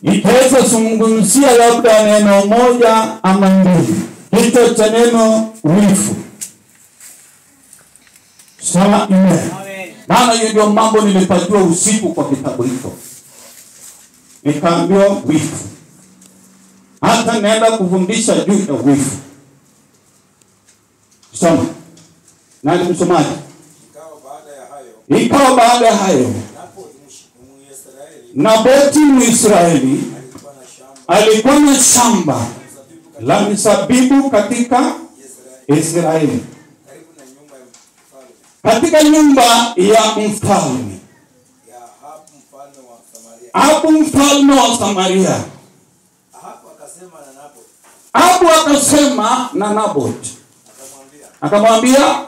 Nitaweza kuzungumzia labda neno moja ama mbili. Kichwa cha neno wivu. Sawa, amen. Maana hiyo ndio mambo nilipatiwa usiku kwa kitabu hicho. Nikaambiwa wivu. Hata naenda kufundisha juu ya wivu. Soma. Nani msomaji? Ikawa baada ya hayo Naboti Mwisraeli alikuwa na shamba la mizabibu katika Israeli, katika nyumba ya mfalme Ahabu mfalme wa Samaria. Ahabu akasema na Naboti, akamwambia,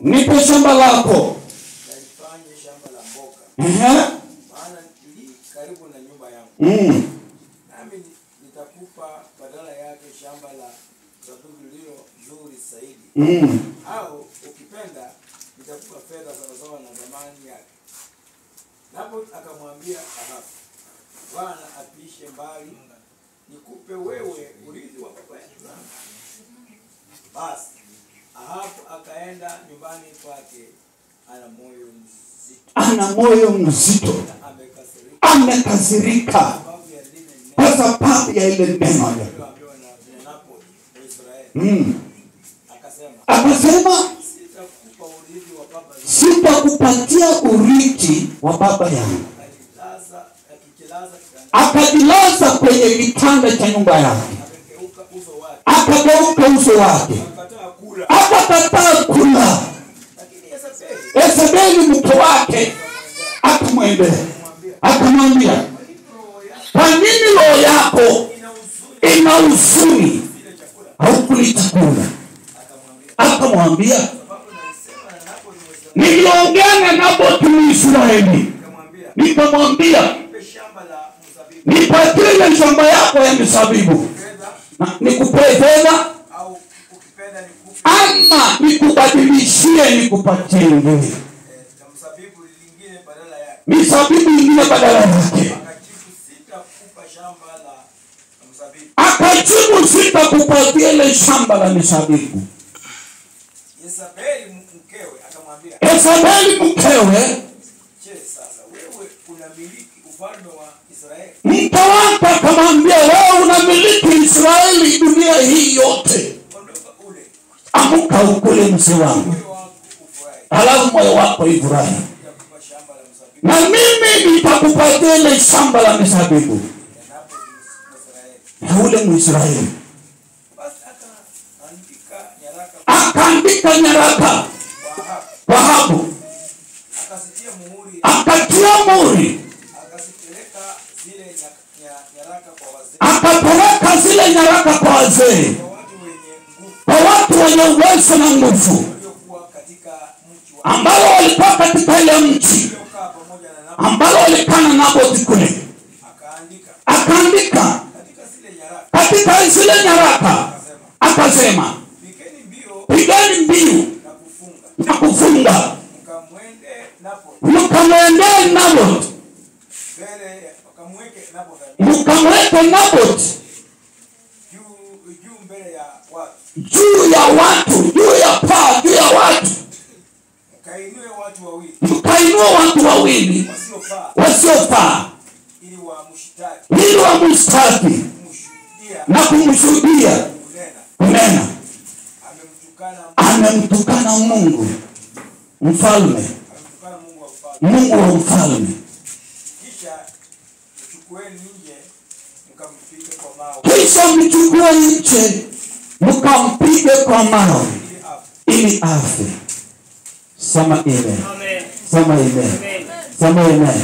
nipe shamba lako. Nami nitakupa badala yake shamba la zabibu lililo nzuri zaidi. Au ukipenda nitakupa fedha sawasawa na thamani yake. Napo akamwambia Ahabu, Bwana apishe mbali, nikupe wewe urithi wa baba yangu. Basi Ahabu akaenda nyumbani kwake ana moyo mzito, amekasirika kwa sababu ya ile neno. Akasema, sitakupatia urithi wa baba yangu. Akajilaza kwenye kitanda cha nyumba yake, akageuka uso wake, akakataa kula. Yezebeli mke wake akamwendea, akamwambia, kwa nini roho yako ina huzuni haukuli chakula? Akamwambia, niliongea na Naboti Mwisraeli, nikamwambia, nipatie shamba yako ya mizabibu, nikupe fedha ama nikubadilishie nikupatie ngine mizabibu ingine badala yake. Akajibu, sitakupatia ile shamba la mizabibu. Yezebeli mkewe akamwambia, Yezebeli mkewe, je, sasa wewe unamiliki ufalme wa Israeli? mke wake akamwambia, wewe unamiliki Israeli, dunia hii yote. Amuka ukule mzee wangu, halafu moyo wako ifurahi, na mimi nitakupatia ile shamba la mizabibu na ule Mwisraeli. Akaandika nyaraka kwa Ahabu, akatia muhuri, akapeleka zile nyaraka kwa wazee, kwa watu wenye uwezo na nguvu ambao walikuwa katika ile mji ambao walikana Naboti kule. Akaandika katika zile nyaraka, akasema, pigeni mbiu na kufunga, mkamwendee Naboti, mkamweke Naboti juu ya watu, juu ya paa, juu ya watu, mkainua watu wawili wasiofaa ili wamshtaki na kumshuhudia kunena, amemtukana Mungu mfalme, Mungu wa mfalme. Kisha mchukue nje mkampige kwa mawe ili afe. Sema amen. Sema amen. Sema amen.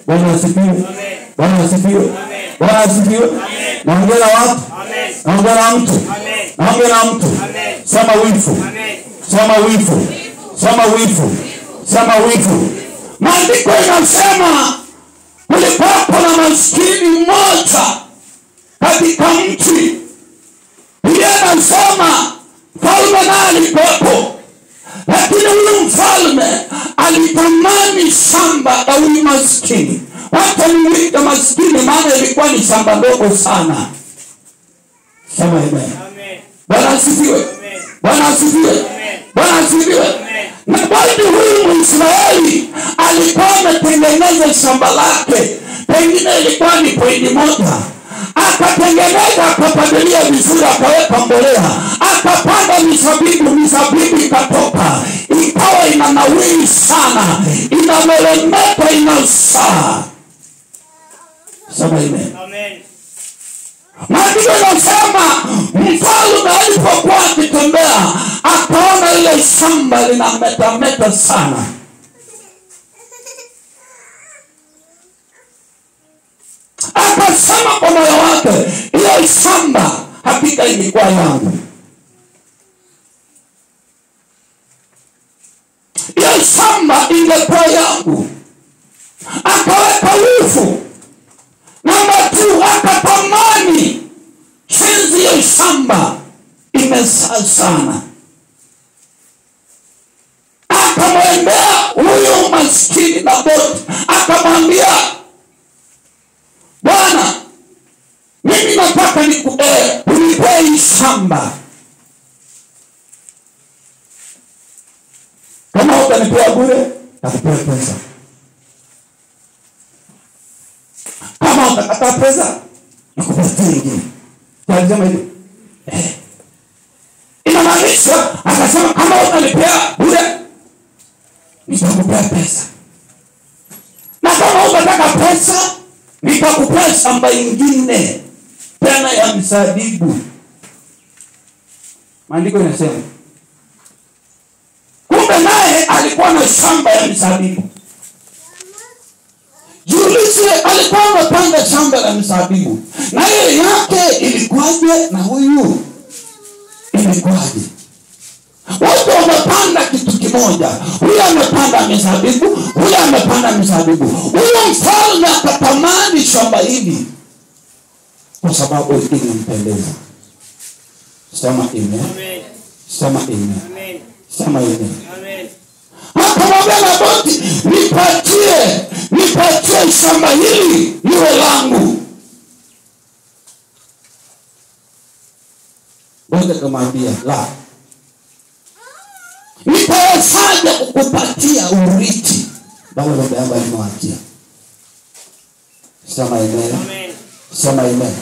Bwana asifiwe. Bwana asifiwe. Bwana asifiwe. Naongea na watu. Naongea na mtu. Naongea na mtu. Sema wivu. Sema wivu. Sema wivu. Sema wivu. Maandiko yanasema kulikuwa na maskini mmoja katika mji. Biblia inasema mfalme naye alikuwepo, lakini huyu mfalme alitamani shamba la huyu maskini. Wacha niite maskini, maana ilikuwa ni shamba ndogo sana. Sema amen. Bwana asifiwe. Bwana asifiwe. Bwana asifiwe. Na bali huyu Mwisraeli alikuwa ametengeneza shamba lake, pengine ilikuwa ni pointi moja. Akatengeneza, akapalilia vizuri, akaweka mbolea, akapanda mizabibu ikatoka, ikawa inanawiri sana, inameremeta, inazaa. Sema amen. Maandiko yanasema mfalme alipokuwa akitembea akaona ile shamba linametameta sana. Akasema kwa moyo wake, ile shamba hakika ilikuwa yangu. Ile shamba ingekuwa yangu. Akaweka wivu. Namba 2, akatamani chinzi ya shamba imezaa sana. Akamwendea huyo maskini Naboti, akamwambia, Bwana, mimi nataka unipe hii shamba. Kama utanipea bure, nakupea pesa. Kama utakataa pesa, nakupatia nyingine. Tunasema hivi. Inamaanisha, akasema kama utanipea bure, nitakupea pesa. Na kama utataka pesa, nitakupea shamba ingine tena ya mzabibu. Maandiko yanasema kumbe naye alikuwa na shamba ya mzabibu. Jiulize, alikuwa amepanda shamba la mzabibu, na yeye yake ilikuwaje na huyu ilikuwaje? Wote wamepanda kitu kimoja. Huyu amepanda mzabibu, huyu amepanda mzabibu. Huyu mfalme akatamani shamba hili kwa sababu ilimpendeza. Sema amen. Sema amen. Sema amen. Akamwambia Naboti, nipatie shamba hili liwe langu. Bwana akamwambia, la, nitawezaje kukupatia urithi baba yangu alimwachia? Sema amen. Sema amen.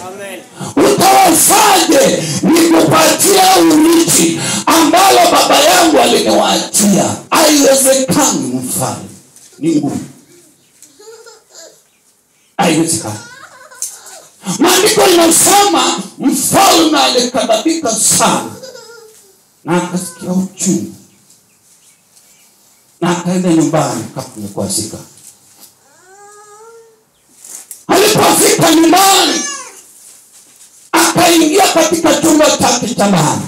Utawezaje nikupatia urithi ambalo baba yangu aliniwaachia? Haiwezekani mfalme, ni ngumu. Haiwezekani. Maandiko inasema mfalme alikadhabika sana na akasikia uchungu na akaenda nyumbani kupumzika. Alipofika nyumbani, akaingia katika chumba chake cha ndani,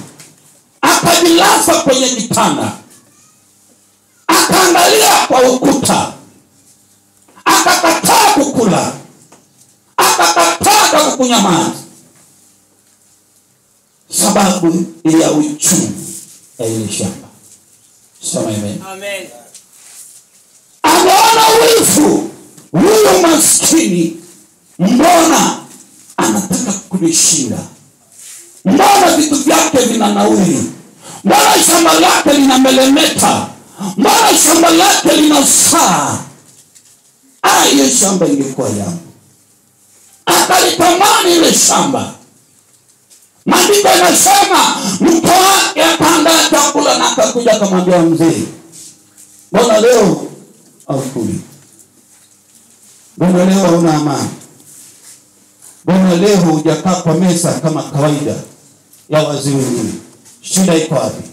akajilaza kwenye kitanda, akaangalia kwa ukuta, akakataa kukula, akakataa kukunywa maji, sababu ya uchungu ya ile shamba. Sema amen. Amen. Anaona wivu huyo maskini, mbona anataka kunishinda? Mbona vitu vyake vinanawiri? Mbona shamba lake linamelemeta? Mbona shamba lake linazaa? Hiyo shamba ingekuwa yangu. Akalitamani ile shamba. Maandiko yanasema mke wake akaandaa chakula na akakuja akamwambia mzee, mbona leo haukuli? Mbona leo hauna amani? Mbona leo hujakaa kwa meza kama kawaida ya wazee wengine? Shida iko wapi?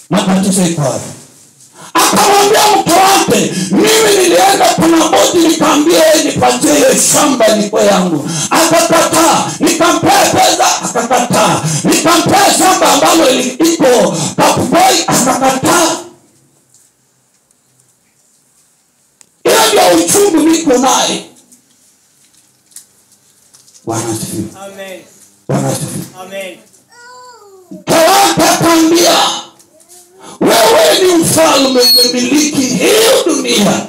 Matatizo iko wapi? Akamwambia mke wake, mimi nilienda kwa Naboti nikamwambia nipatie hiyo shamba liko yangu. Akakataa. Nikampea pesa, akakataa. Nikampea shamba ambalo liko Kapuboi, akakataa. Ile ndio uchungu niko naye. Bwana asifiwe. Amen. Bwana asifiwe. Amen. Kwa akamwambia, wewe ni mfalme, umemiliki hii dunia,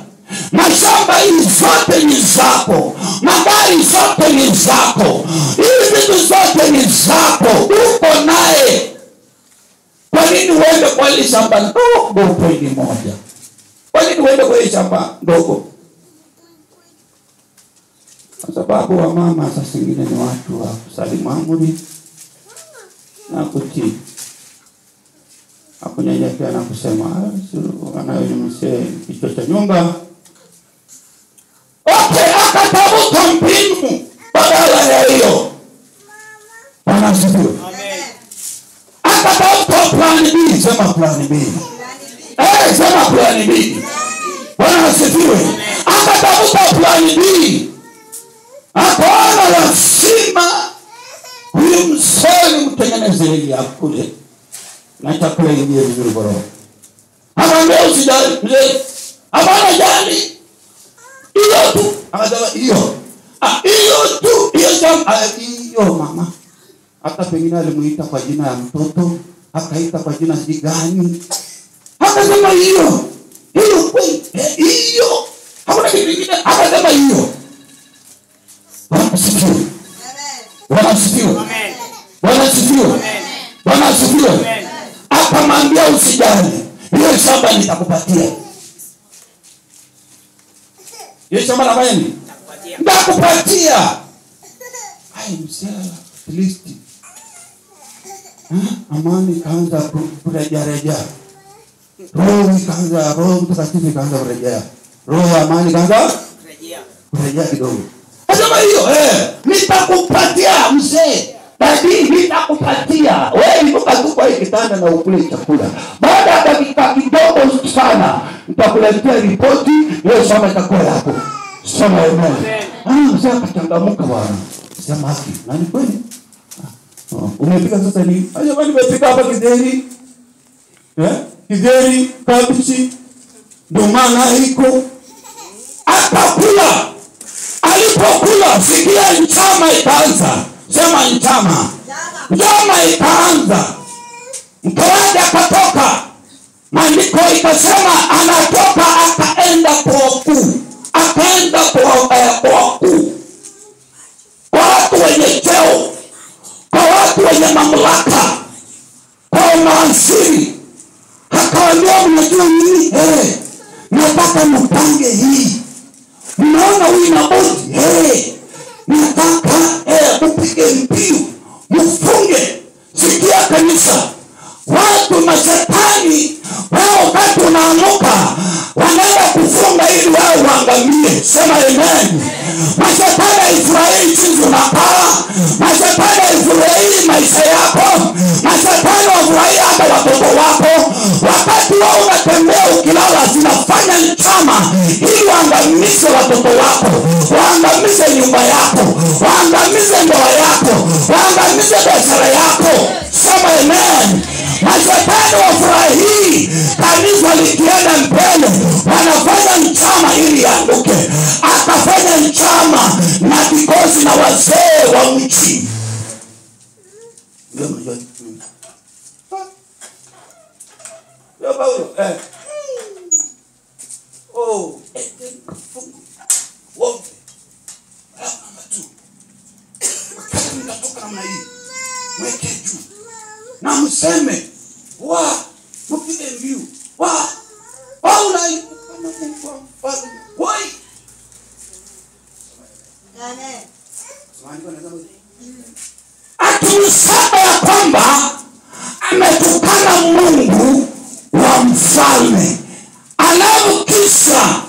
mashamba hii zote ni zako, magari zote ni zako, hivi vitu zote ni zako, uko naye. Kwa nini uende kwa ile shamba ndogo pointi moja? Kwa nini uende kwa ile shamba ndogo? Kwa sababu wa mama sasa zingine ni watu wa kusalimu amri na kutii. Hakunyenyekea na kusema anayo ni mzee kichwa cha nyumba. Okay, akatafuta mbinu badala ya hiyo. Bwana asifiwe. Amen. Akatafuta plan B, sema plan B. Sema plan B. Bwana asifiwe. Akatafuta plan B. Akaona lazima huyu msoni mtengeneze ili akule na chakula ingie vizuri kwa roho. Akamwambia usijali mzee, hapana jali, hiyo tu. Akasema hiyo tu, hiyo shamba hiyo mama. Hata pengine alimuita kwa jina ya mtoto, akaita kwa jina si gani. Akasema hiyo kweli, hiyo hakuna kitu kingine. Akasema hiyo. Bwana asifiwe. Bwana asifiwe. Amen. Bwana asifiwe. Amen. Bwana asifiwe. Amen. Akamwambia usijali, hiyo shamba nitakupatia. Hiyo shamba nafanya nini? Nitakupatia. Hai msela at least. Amani kaanza kurejea. Roho Mtakatifu kaanza kurejea. Roho amani kaanza kurejea kidogo. Sema hiyo nitakupatia mzee. Lakini nitakupatia. Wewe inuka tu kwa kitanda na ukule chakula. Baada ya dakika kidogo sana nitakuletea ripoti, hiyo shamba itakuwa yako. Sema amen. Mzee akachangamka bwana. Sema haki. Nani kweli? Umepika sasa ni? Aje nimepika hapa kideri. Kideri, kabichi, domana iko. Akakula. Alipokula sikia njama ikaanza. Sema njama. Njama ikaanza. Mtoaji akatoka. Maandiko ikasema anatoka akaenda kwa wakuu. Akaenda kwa wakuu. Kwa watu wenye cheo. Kwa watu wenye mamlaka. Kwa mawaziri. Akawaambia mnajua nini? Nataka mpange hii. Mnaona huyu Nabothi? Nataka upige mbiu, mfunge. Sikia kanisa, watu mashetani wao wakati unaamuka wanaenda kufunga ili wao waangamie. Sema amen. Mashetani haifurahii jinsi unakaa. Mashetani haifurahii maisha yako. Mashetani hawafurahii hata watoto wako. Wakati wao unatembea ukilala zinafanya njama ili waangamize watoto wako, waangamize nyumba yako, waangamize ndoa yako, waangamize biashara yako. Sema amen. Mashetani wafurahii kanisa likienda mbele, wanafanya njama ili yaanguke. Akafanya njama na vikosi na wazee wa mchi. Yo Paulo, wote. Wakati mtatoka namna hii, mweke juu. Na mseme, mpige mbiu. Paulo kama Mungu mfalme. Wai. Amen. Atumsema ya kwamba ametukana Mungu wa mfalme. Alafu kisha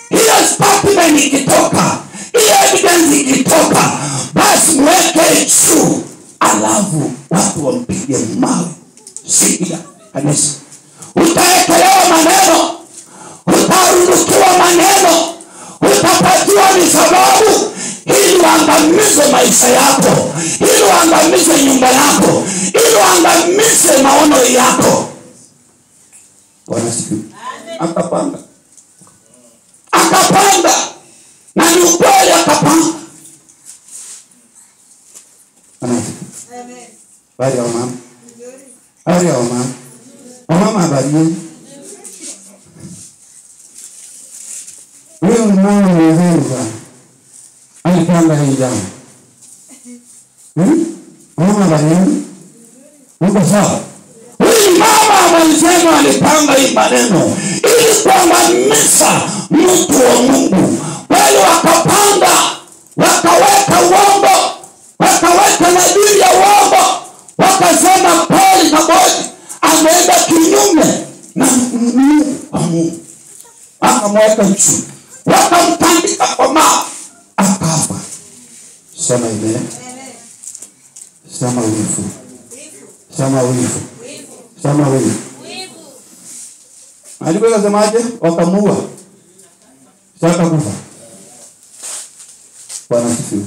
hiyo statement ikitoka, hiyo evidence ikitoka, basi mweke juu. Alafu watu wampige mawe. Sikia kanisa, utaekelewa maneno, utarudukiwa maneno, utapatiwa ni sababu ili waangamize maisha yako, ili waangamize nyumba yako, ili waangamize maono yako. Bwana sifiwe. Akapanga na ni ukweli akapanga. Amen. Bari ya mama. Bari ya mama. Mama bari. Wewe Anasema alipanga hii maneno ili kuangamiza mtu wa Mungu. Wale wakapanga, wakaweka uongo, wakaweka nadhiri ya uongo, wakasema kweli Naboti ameenda kinyume na Mungu wa Mungu. Akamweka juu, wakamtandika kwa mawe, akafa. Sema amen. Sema wivu. Sema wivu. Sema wivu. Alikuwa semaje? Wakamuua. Sasa kufa. Bwana asifiwe.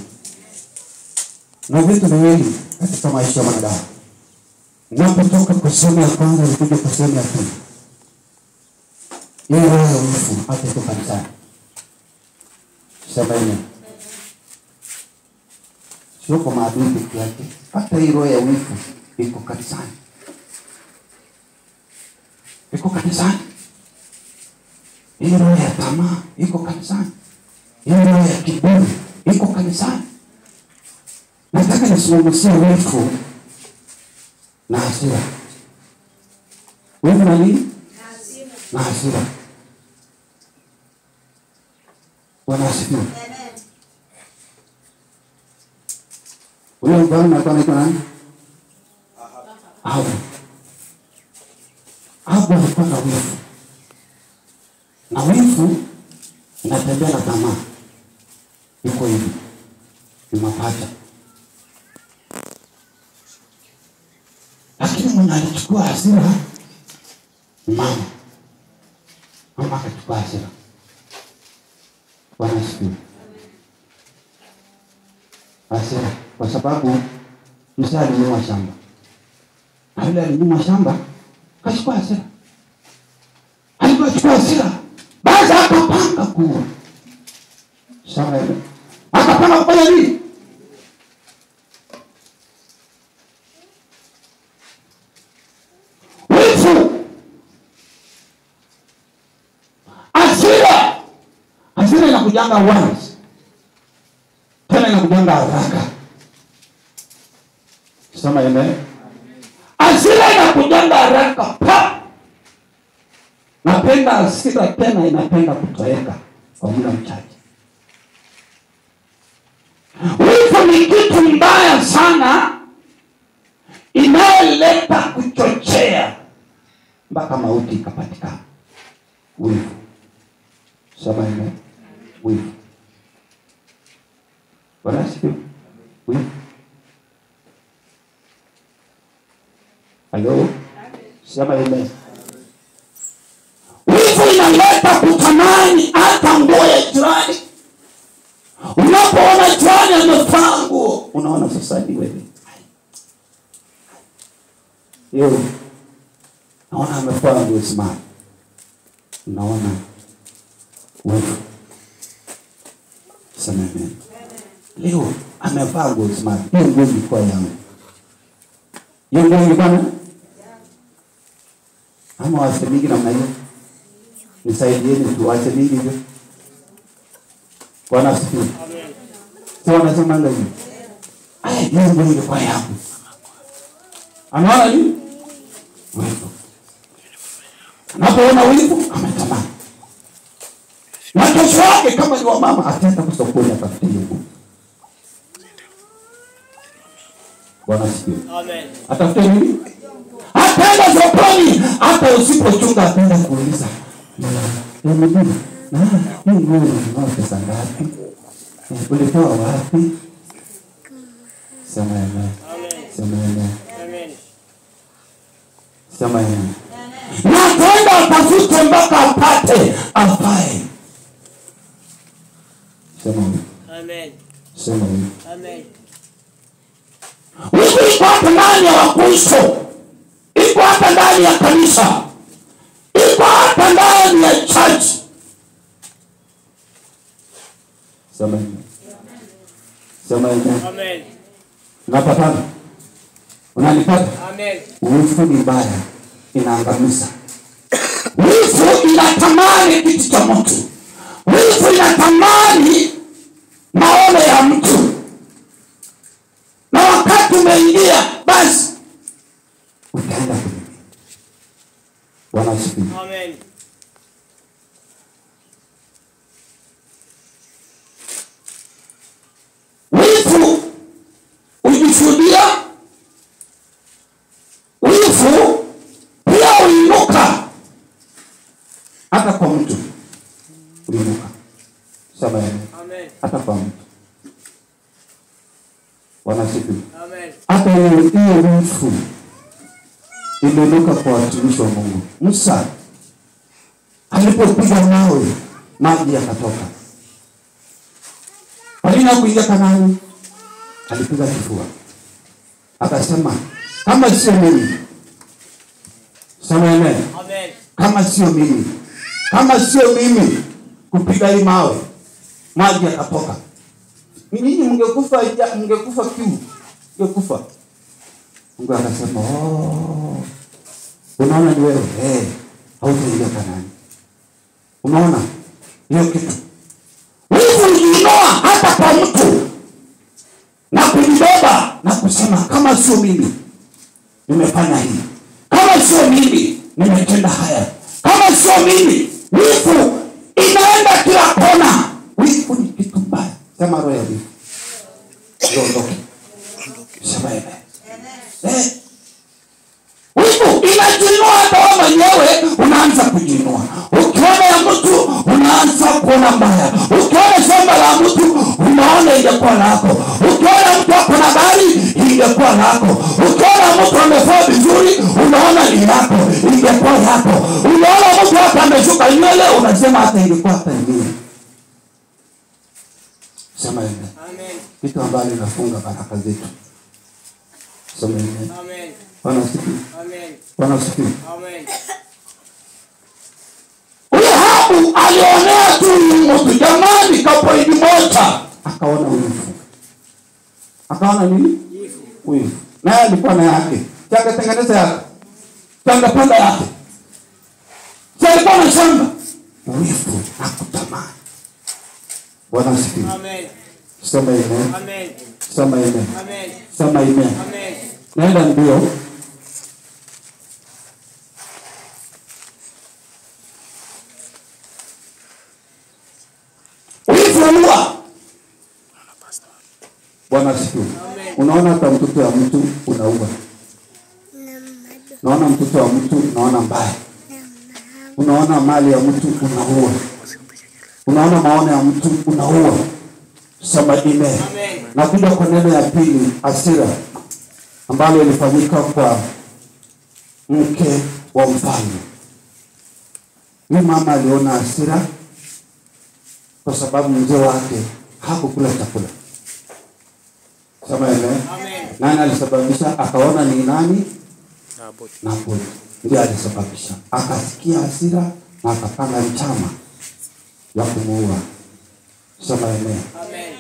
Na vitu viwili katika maisha ya mwanadamu. Unapotoka kwa sehemu ya kwanza ukija kwa sehemu ya pili. Hiyo roho ya wivu hata iko kanisani. Sema amen. Sio kwa maadui pekee yake. Hata hiyo roho ya wivu iko kanisani. Iko kanisani. Hiyo roho ya tamaa iko kanisani. Hiyo roho ya kiburi iko kanisani. Nataka nisungumzie wivu na hasira. Wivu na nini? Na hasira. Bwana asifiwe. Ule mfalme alikuwa anaitwa nani? Ahabu. Ahabu alikuwa na wivu. Na wivu inatembea na tamaa. Iko hivi. Ni mapacha. Lakini mwenye alichukua hasira ni mama. Mama akachukua hasira. Bwana asifiwe. Hasira kwa sababu mzee alinunua shamba. Na yule alinunua shamba kachukua hasira. Alipochukua hasira basi akapanga kuua. Sawa hiyo. Akapanga kufanya nini? Wivu. Hasira inakujanga once. Tena inakujanga haraka. Sema amen. Hasira inakujanga haraka pa. Napenda hasira tena inapenda kutoweka kwa muda mchache. Wivu ni kitu mbaya sana inayoleta kuchochea mpaka mauti ikapatikana. Wivu. Sema amen. Wivu. Bwana asifiwe. Wivu. Hello. Sema amen. Wivu inaleta kutamani hata nguo ya jirani. Unapoona jirani amevaa nguo, unaona sasa ni wewe. Yo. Naona amevaa nguo smart. Unaona wivu. Sema amen. Leo amevaa nguo smart. Hiyo nguo ilikuwa yangu. Hiyo nguo ilikuwa na ama wasemiki namna hiyo. Nisaidieni tu wasemiki hivyo. Bwana asifiwe. Amen. Sawa nasema ndio hivi. Hiyo nguo ilikuwa yangu. Anaona nini? Wivu. Anapoona wivu ametamani. Na kesho yake kama ni wa mama ataenda kusokoni atafuta hiyo nguo. Bwana asifiwe. Amen. Atafuta nini? Ataenda sokoni, hata usipochunga ataenda kuuliza. Mimi hii nguo ni pesa ngapi? Ulitoa wapi? Sema amen. Sema amen. Sema amen. Na kwenda atafute mpaka apate afae. Sema amen. Sema amen. Wivu iko hapa ndani ya Wakristo. Iko hapa ndani ya kanisa. Iko hapa ndani ya church. Sema amen. Sema amen. Unapata? Unanipata? Amen. Wivu ni mbaya, inaangamiza. Wivu inatamani kitu cha mtu. Wivu inatamani maono ya mtu. Na wakati umeingia basi utaenda Bwana asifiwe. Amen. Wivu ujishuhudia, wivu pia uinuka hata kwa mtu, uinuka. Sema amen. Hata kwa mtu. Bwana asifiwe. Amen. Hata hiyo wivu iliinuka kwa watumishi wa Mungu. Musa alipopiga mawe, maji yakatoka. Alina kuingia Kanaani, alipiga kifua. Akasema, kama sio mimi. Sema amen. Amen. Kama sio mimi. Kama sio mimi kupiga hii mawe, maji yakatoka. Ninyi mngekufa kiu. Mngekufa. Mungu akasema, unaona ni wewe, hautaingia Kanaani. Unaona hiyo kitu. Wivu uliinoa hata kwa mtu na kulibeba na kusema, kama sio mimi nimefanya hii, kama sio mimi nimetenda haya, kama sio mimi. Wivu inaenda kila kona. Wivu ni kitu mbaya. Sema roho ya wivu ondoke. Sema amen. Wivu inajinua hata wewe mwenyewe unaanza kujinua. Ukiona ya mtu unaanza kuona mbaya. Ukiona shamba la mtu unaona ingekuwa lako. Ukiona mtu ako na gari ingekuwa lako. Ukiona mtu amevaa vizuri unaona ni lako, ingekuwa lako. Unaona mtu hata ameshuka nywele unasema hata ingekuwa hata ingine. Sema amen. Amen. Kitu ambacho inafunga baraka zetu. Sema amen. Amen. Bwana asifiwe. Amen. Bwana asifiwe. Amen. Ahabu alionea tu mtu jamani kapoidi moja. Akaona wivu. Akaona nini? Wivu. Naye alikuwa na yake. Changa tengeneza yake. Changa panda yake. Alikuwa na shamba. Wivu na kutamani. Bwana asifiwe. Amen. Sema amen. Amen. Sema amen. Amen. Sema amen. Amen. Naenda ndio. Ulifunua. Bwana asifiwe. Unaona hata mtoto wa mtu unaua. Unaona mtoto wa mtu unaona mbaya. Unaona mali ya mtu unaua. Unaona maono ya mtu unaua. Sema amen. Na kuja kwa neno ya pili, hasira, ambalo ilifanyika kwa mke wa mfalme. Ni mama aliona hasira kwa sababu mzee wake hakukula chakula. Sema amen. Nani alisababisha? Akaona ni nani? Naboti. Ndiye alisababisha. Akasikia hasira na akapanga njama ya kumuua. Sema amen. Amen.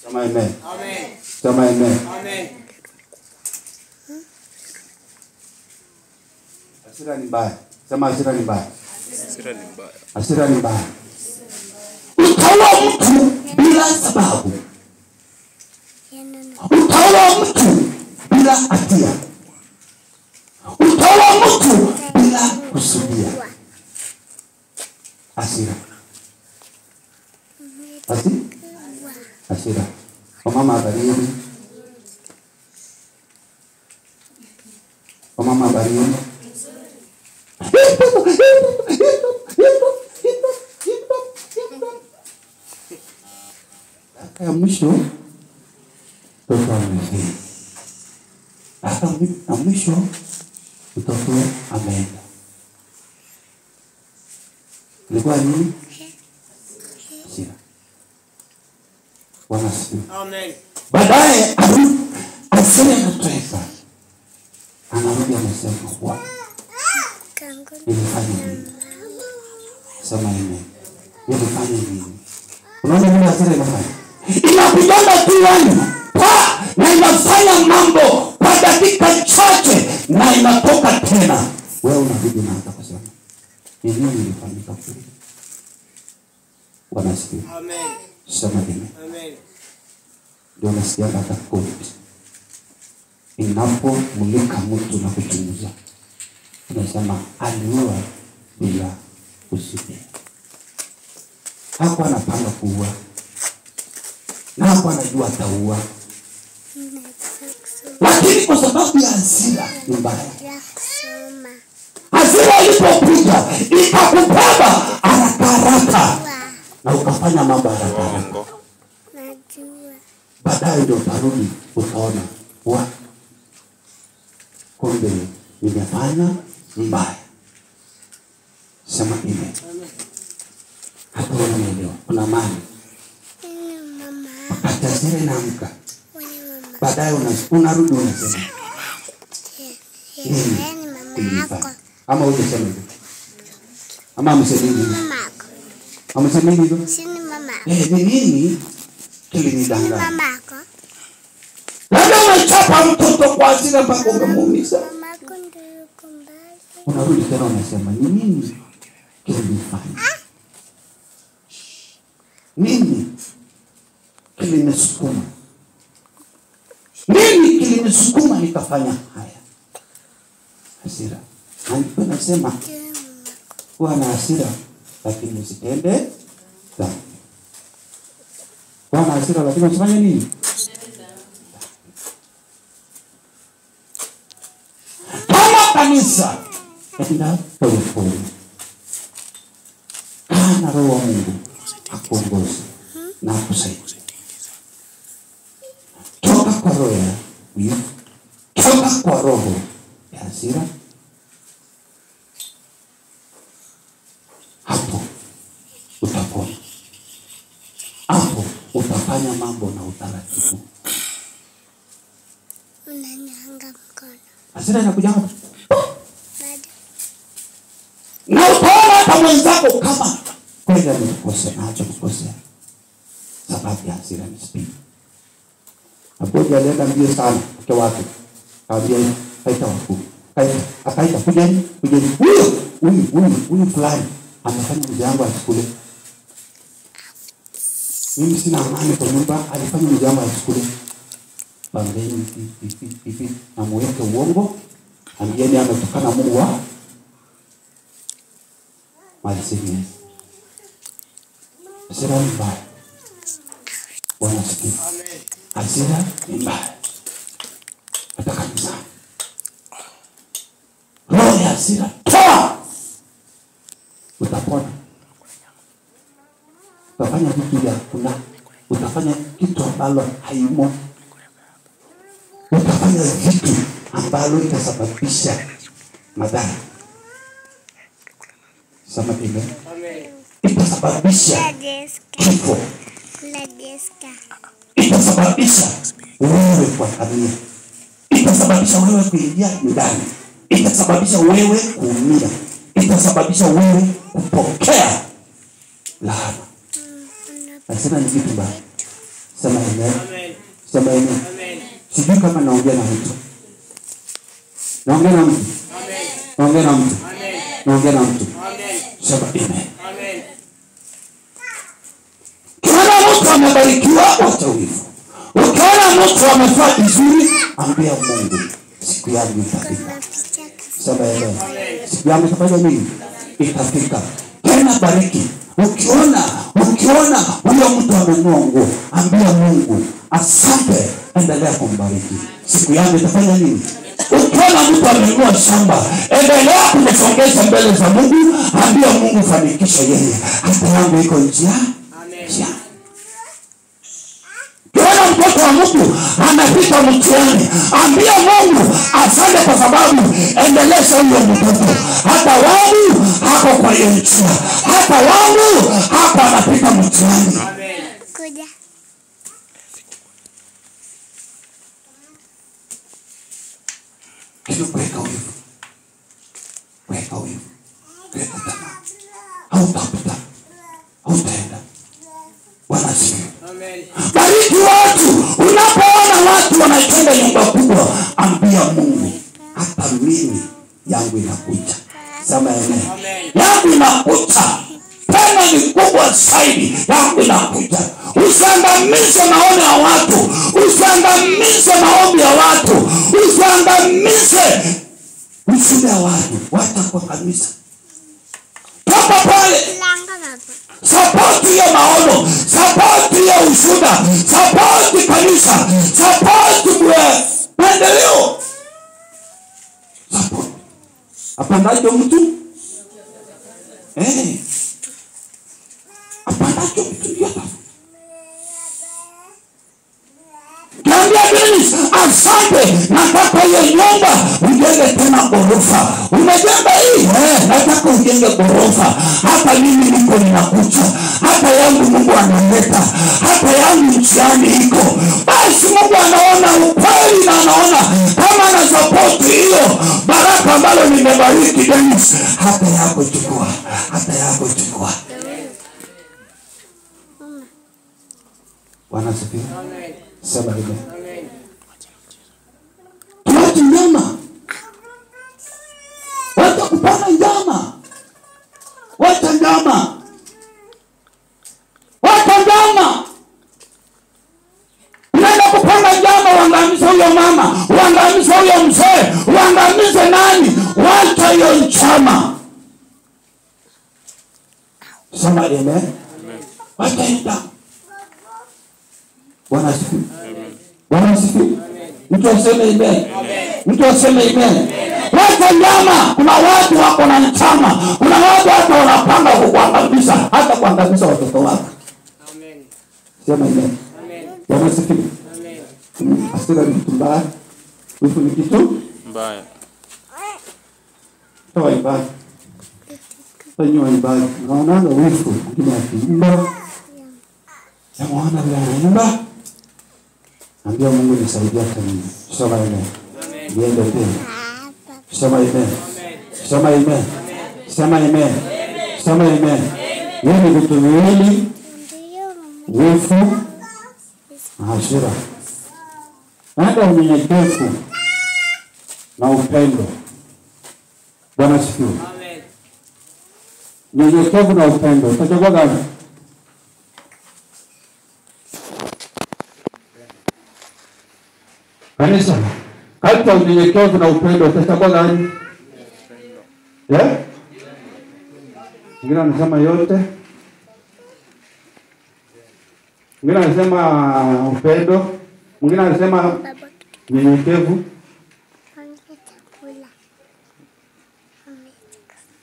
Sema amen. Amen. Sema amen. Amen. Hasira ni mbaya. Sema hasira ni mbaya. Hasira ni mbaya. Hasira ni mbaya. Utaua mtu bila sababu. Utaua mtu bila hatia. Utaua mtu bila kusudia. Hasira. Hasira. Mama habari. Mama habari. Ya mwisho mtoto amefika. Hata mwisho mtoto ameenda. Ilikuwa nini? Hasira. Bwana asifiwe. Amen. Baadaye hasira inatoka. Anarudi anasema, "Bwana, nilifanya nini?" Sema amen. Nilifanya nini? Unaona nini hasira inafanya? Inapigana tu yani. Na inafanya mambo kwa dakika chache na inatoka tena. Wewe unarudi na hata kusema, "Ni nini nilifanyika kweli?" Bwana asifiwe. Amen. Sema amen. Amen. Ndio nasikia hata kodi. inapomulika mtu na kuchunguza, tunasema aliua bila kusudi. Hakuwa anapanga kuua, na hakuwa anajua ataua, lakini kwa sababu ya hasira mbaya, hasira ilipokuja ikakubeba haraka na ukafanya mambo haraka. Baadaye ndio utarudi utaona kumbe nimefanya mbaya. Sema amen. Hapo unaelewa kuna maana. Wakati hasira inaamka, baadaye unarudi unasema mama. Ama unasema hivyo. Ama amesema hivyo. Amesema hivyo. Sini mama. Ni nini kilinidanganya? Mamako. Labda unachapa mtoto kwa hasira mpaka umemuumiza. Mamako ndio yuko mbali. Unarudi tena unasema ni nini kilinifanya? Nini kilinisukuma? Nini kilinisukuma nikafanya haya? Hasira. Ndipo nasema kuwa na hasira lakini usitende dhambi. Kuwa na hasira lakini usifanye nini? Kama kanisa enda polepole. Kana Roho wa Mungu akuongoze na akusaidie. Toka kwa roho ya wivu, toka kwa roho ya hasira. Hapo utapona. Hapo utafanya mambo na utaratibu. Unanyanga mkono. Hasira inakuja hapo. Bado. Na utaona hata mwenzako kama kweli amekosea na acha kukosea. Sababu ya hasira ni speed. Hapo alienda mbio sana kwa watu. Kaambia haita waku. Akaita kujeni. Huyu fulani amefanya mzee wangu asikule. Mimi sina amani kwa nyumba, alifanya mzee wangu asikule. Bambeni pipi na muweke uongo. Ambieni ametokana Mungu wa malisini. Hasira ni mbaya. Bwana asifiwe. Amen. Hasira ni mbaya. Hata kabisa. Roho ya hasira toa. Utapona. Utafanya vitu vya kuna. Utafanya kitu ambalo haimo. Utafanya vitu ambalo itasababisha madhara. Sema amen. Itasababisha kifo. Itasababisha wewe kuangamia. Itasababisha wewe kuingia ndani. Itasababisha wewe kuumia. Itasababisha wewe kupokea laana. Nasema ni vitu mbaya. Sema amen. Sema amen. Sijui kama naongea na mtu. Naongea na mtu. Naongea na mtu. Naongea na mtu. Sema amen. Ukiona mtu amebarikiwa, wacha wivu. Ukiona mtu amefanya vizuri, ambia Mungu siku yangu itafika. Sema amen. Siku yangu itafanya nini? Itafika. Tena bariki. Ukiona huyo mtu amenunua nguo, ambia Mungu asante, endelea kumbariki. Siku yangu itafanya nini? Ukiona mtu amenunua shamba, endelea kumsongesha mbele za Mungu, ambia Mungu fanikisha yeye. Hata yangu iko njia. Amen. Ukiona mtoto wa mtu anapita mtihani, ambia Mungu asante kwa sababu endelesha huyo mtoto. Hata wangu hako kwa hiyo njia. Hata wangu hako anapita mtihani. Amen. Kuja. Kuweka wivu. Kuweka wivu. Kuweka tamaa. Hautapita. Hautaenda. Bwana asifiwe. Amen. Bariki watu. Unapoona watu wanajenga nyumba kubwa, ambia Mungu hata mimi yangu inakuja. Sema amen. Yangu inakuja. Tena ni kubwa zaidi. Yangu inakuja. usiangamize maono ya watu, usiangamize maombi ya watu, usiangamize ushuhuda ya watu. Wacha kuangamiza. Papa pale, support ya maono, support ya ushuhuda, support kanisa, support maendeleo. Support. Apandacho mtu? Apandacho mtu ndio. Naambia Dennis, asante, nataka hiyo nyumba ujenge tena ghorofa. Umejenga hii? Nataka ujenge ghorofa. Hata mimi niko ninakucha. Hata yangu Mungu analeta. Hata yangu mtihani iko. Basi Mungu anaona ukweli na anaona kama ana support hiyo baraka ambalo nimebariki Dennis. Hata yako chukua. Hata yako chukua. Bwana asifiwe. Amen. Sema amen. Amen. Tuache nyama. Wacha kupanga njama. Wacha njama. Wacha njama. Unaenda kupanga njama, uangamize huyo mama, uangamize huyo mzee, uangamize nani? Wacha hiyo njama. Sema amen. Amen. Wacha hiyo njama. Bwana asifiwe. Bwana asifiwe. Mtu aseme amen. Mtu aseme amen. Wacha njama. Kuna watu wako na njama. Kuna watu hata wanapanga kukuangamiza, hata kuangamiza watoto wako. Amen. Sema amen. Amen. Bwana asifiwe. Amen. Asira ni kitu mbaya. Wifu ni kitu mbaya. Toa ibada. Tanyo ibada. Naona wifu kile akiimba. Sema vile anaimba. Ambia Mungu nisaidia tena. Sema amen. Niende tena. Sema amen. Sema amen. Sema amen. Sema amen. Yeye ni vitu viwili. Wifu na hasira. Hata unyenyekevu na upendo. Bwana asifiwe. Amen. Unyenyekevu na upendo. Utachagua gani? Kanisa, kati ya unyenyekevu na upendo utachagua gani? Mwingine anasema yote. Mwingine anasema upendo. Mwingine anasema unyenyekevu.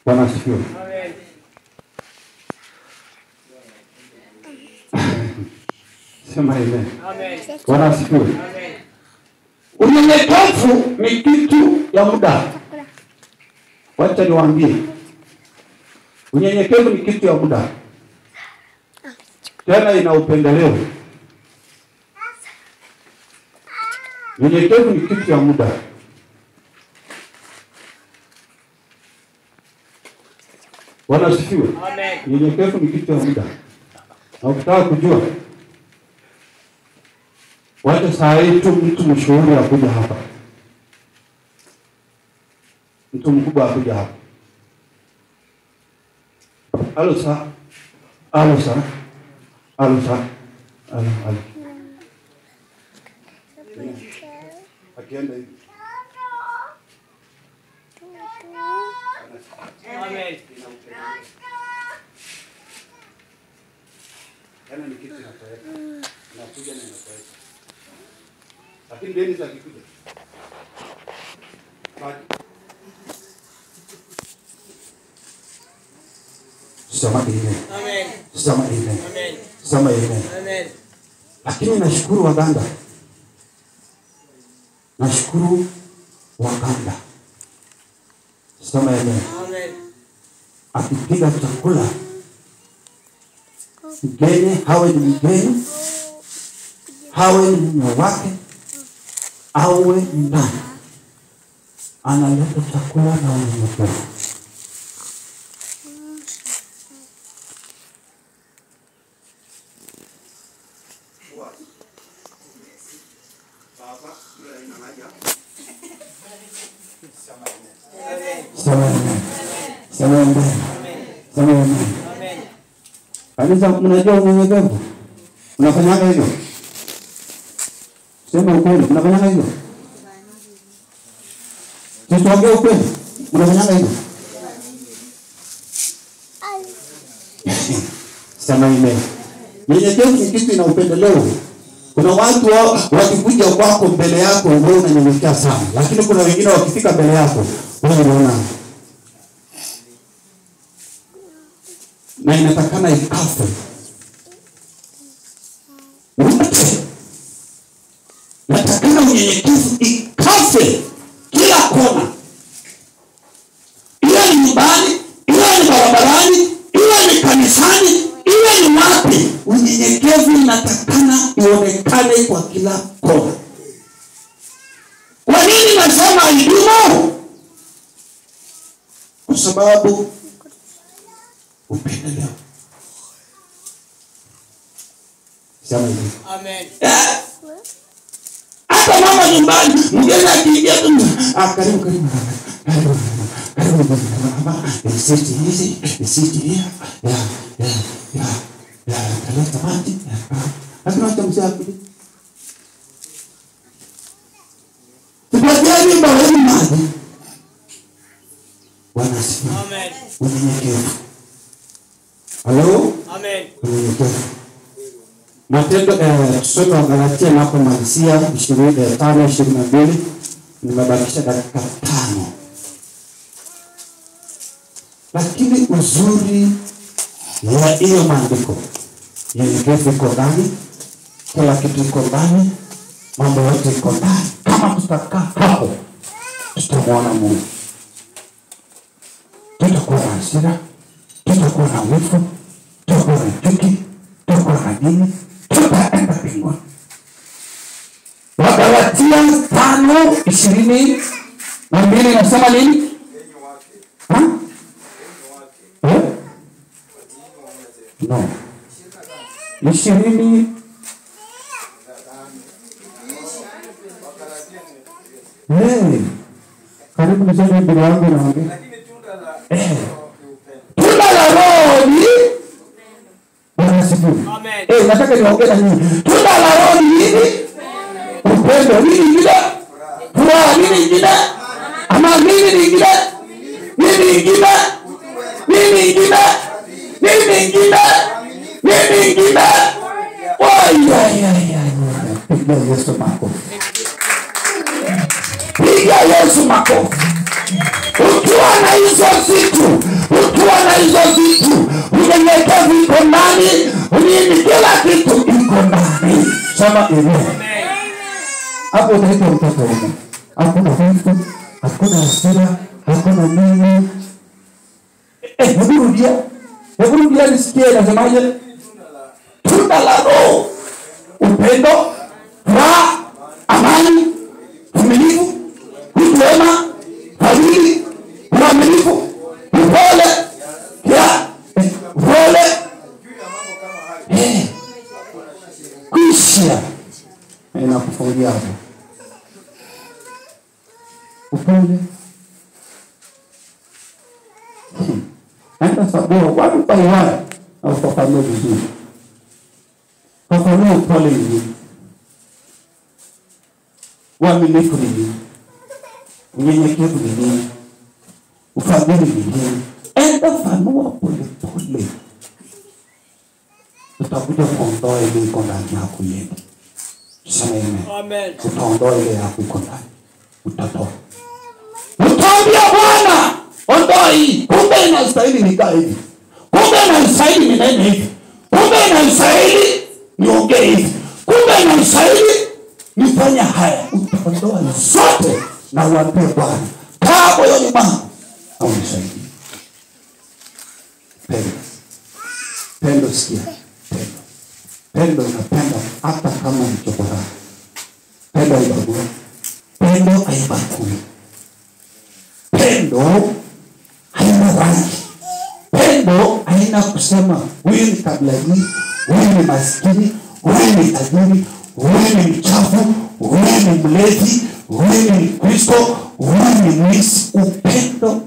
Bwana asifiwe. Amen. Sema amen. Amen. Bwana asifiwe. Amen. Unyenyekevu ni kitu ya muda. Wacha niwaambie. Unyenyekevu ni kitu ya muda. Tena ina upendeleo. Unyenyekevu ni kitu ya muda. Bwana asifiwe. Amen. Unyenyekevu ni kitu ya muda. Na ukitaka kujua, wacha saa hii tu mtu mshauri akuja hapa. Mtu mkubwa akuja hapa. Halo sa. Halo sa. Halo sa. Halo. Akienda hivi. Amen. Yana ni kitu kinatoweka. Nakuja na inatoweka. Lakini Dennis akikuja. Sema amen. Amen. Sema amen. Amen. Sema amen. Amen. Lakini nashukuru waganga. Nashukuru waganga. Sema amen. Amen. Akipiga chakula, mgeni hawe ni mgeni, hawe ni mume wake, awe ni nani, analeta chakula na unyenyekevu. Sema amen. Sema amen. Kanisa, mnajua unyenyekevu? Unafanyaga hivyo? Sema ukweli, unafanyaga hivyo? Tuongee ukweli. Unafanyaga hivyo? Sema ime. Nyenyekevu ni kitu ina upendeleo. Kuna watu wakikuja kwako mbele yako wewe unanyenyekea sana. Lakini kuna wengine wakifika mbele yako wewe unaona. Na inatakana ikafe. Natakana unyenyekevu ikafe kila kona. Iwe ni nyumbani, iwe ni barabarani, iwe ni kanisani, iwe ni wapi. Unyenyekevu inatakana ionekane kwa kila kona. Kwa nini nasema idumu? Kwa sababu upendeleo. Sema hivi. Amen. Hata mama nyumbani, mgeni akiingia tu, karibu. Nisiti here. Kaleta maji. Hakuna hata msafi. Tupatie nyumba wewe maji. Bwana asifiwe. Amen. Unyenyekevu. Hello? Amen. Unyenyekevu. Matendo tusome wa Galatia hapo Malisia 25:22. Nimebakisha dakika 5. Lakini uzuri ya hiyo maandiko yenyekevu iko ndani, kila kitu iko ndani, mambo yote iko ndani. Kama tutakaa hapo tutamwona Mungu. Tutakuwa na hasira, tutakuwa na wivu, tutakuwa na chuki, tutakuwa na nini, tutaenda mbinguni. Wagalatia 5:22 inasema nini? No. 20. Karibu niseme bila wangu na wangu. Tunda la Roho ni unasifu. Amen. Nataka niongee na nyinyi. Tunda la Roho ni nini? Upendo. Nini ingine? Furaha. Nini ingine? Ama nini ingine? Nini ingine? Nini ingine? Nini ingine? Nini ingine? Piga Yesu makofi. Piga Yesu makofi. Ukiwa na hizo vitu, unyenyekevu iko ndani, kila kitu iko ndani. Sema amen. Hapo utaitwa mtoto wa Mungu. Hakuna hofu, hakuna hasira, hakuna nini. Hebu nisikie nasemaje? Tunda la Roho, upendo, furaha, amani, uvumilivu, wema, fadhili, uaminifu, upole, kuishia. Inakufungia hapo. Upole. Hata sababu watu pale au kufahamu vizuri. Kufahamu upole ni uaminifu ni nini? Unyenyekevu ni nini? Ufadhili ni nini? Enda fanua pole. Utakuja kuondoa ile iko ndani yako yeye. Sema amen. Utaondoa ile yako iko ndani. Utatoa. Utaambia Bwana, ondoa hii. Kumbe inastahili nikae hivi. Kumbe inastahili ninene hivi. Kumbe inastahili niongee hivi. Kumbe inastahili nifanye haya. Utaondoa zote na uambie Bwana, kaa moyoni mwangu na unisaidie. Pendo sikia. Pendo inapenda hata kama ni chokora. Pendo haibagui. Pendo haibagui. Pendo haina rangi. Pendo haina kusema huyu ni kabila hii, huyu ni maskini, huyu ni tajiri, huyu ni mchafu, huyu ni mlevi, huyu ni Kristo, huyu ni mwizi. Upendo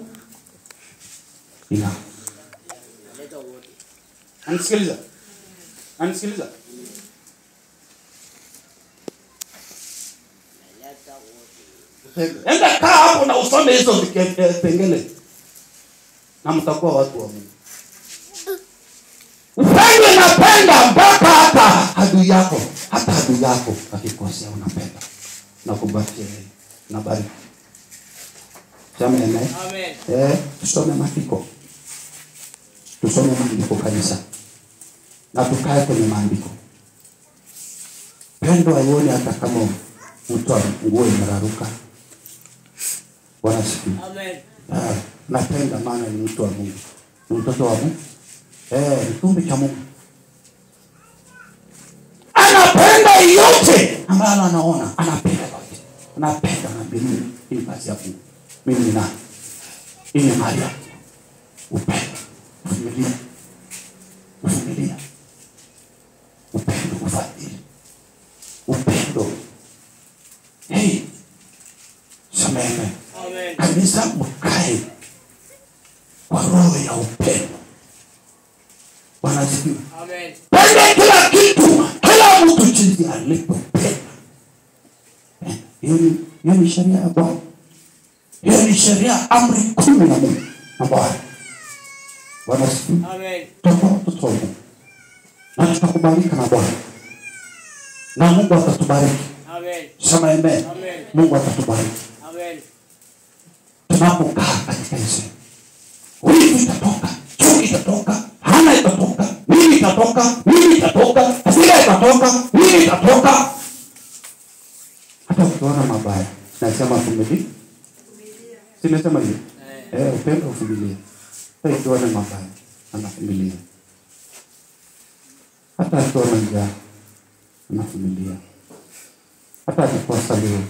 ina. Anisikiliza. Enda kaa hapo na usome hizo vipengele. Na mtakuwa watu wa Mungu. Upendo unapenda mpaka hata adui yako. Hata adui yako akikosea unapenda. Na kubakia na bariki. Amen. Amen. Tusome maandiko. Tusome maandiko kanisa. Na tukae kwenye maandiko. Pendo haioni hata kama mtu nguo imeraruka. Bwana sifiwe. Amen. Napenda maana ni mtu wa Mungu. Ni mtoto wa Mungu. Mtumbi cha Mungu. Anapenda yote ambayo anaona, anapenda yote. Anapenda na mbinu hii kazi ya Mungu. Mimi ni nani? Hii ni Maria. Upendo. Uvumilia. Uvumilia. Upendo ufadhili. Upendo. Hey. Amen. Amen. Kanisa mkae kwa roho ya upendo. Bwana asifiwe. Amen. Penda kila kitu, kila mtu jinsi alivyopenda. Hiyo ni sheria ya Bwana. Hiyo ni sheria amri 10 ya Mungu. Bwana asifiwe. Amen. Tutakuwa na tutakubalika na Bwana. Na Mungu atatubariki. Amen. Sema amen. Amen. Mungu atatubariki. Amen. Tunapokaa katika hizo. Wivu itatoka, chuki itatoka, hana itatoka, mimi itatoka, hasira itatoka, mimi itatoka. Hata ukiona mabaya, nasema vumilia. Sinasema hivi. Upendo uvumilie. Hata ukiona mabaya, anavumilia. Hata ukiona njaa, anavumilia. Hata akikosa leo,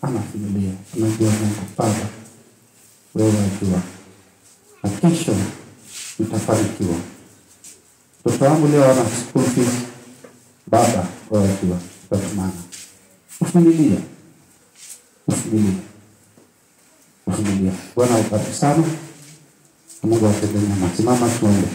anavumilia. Anajua Mungu Baba, wewe unajua. Na kesho utafanikiwa. Mtoto wangu leo ana school fees. Baba, wewe unajua. Utatumana. Uvumilia. Uvumilia. Uvumilia. Bwana ubariki sana. Mungu akubariki. Simama tuombe.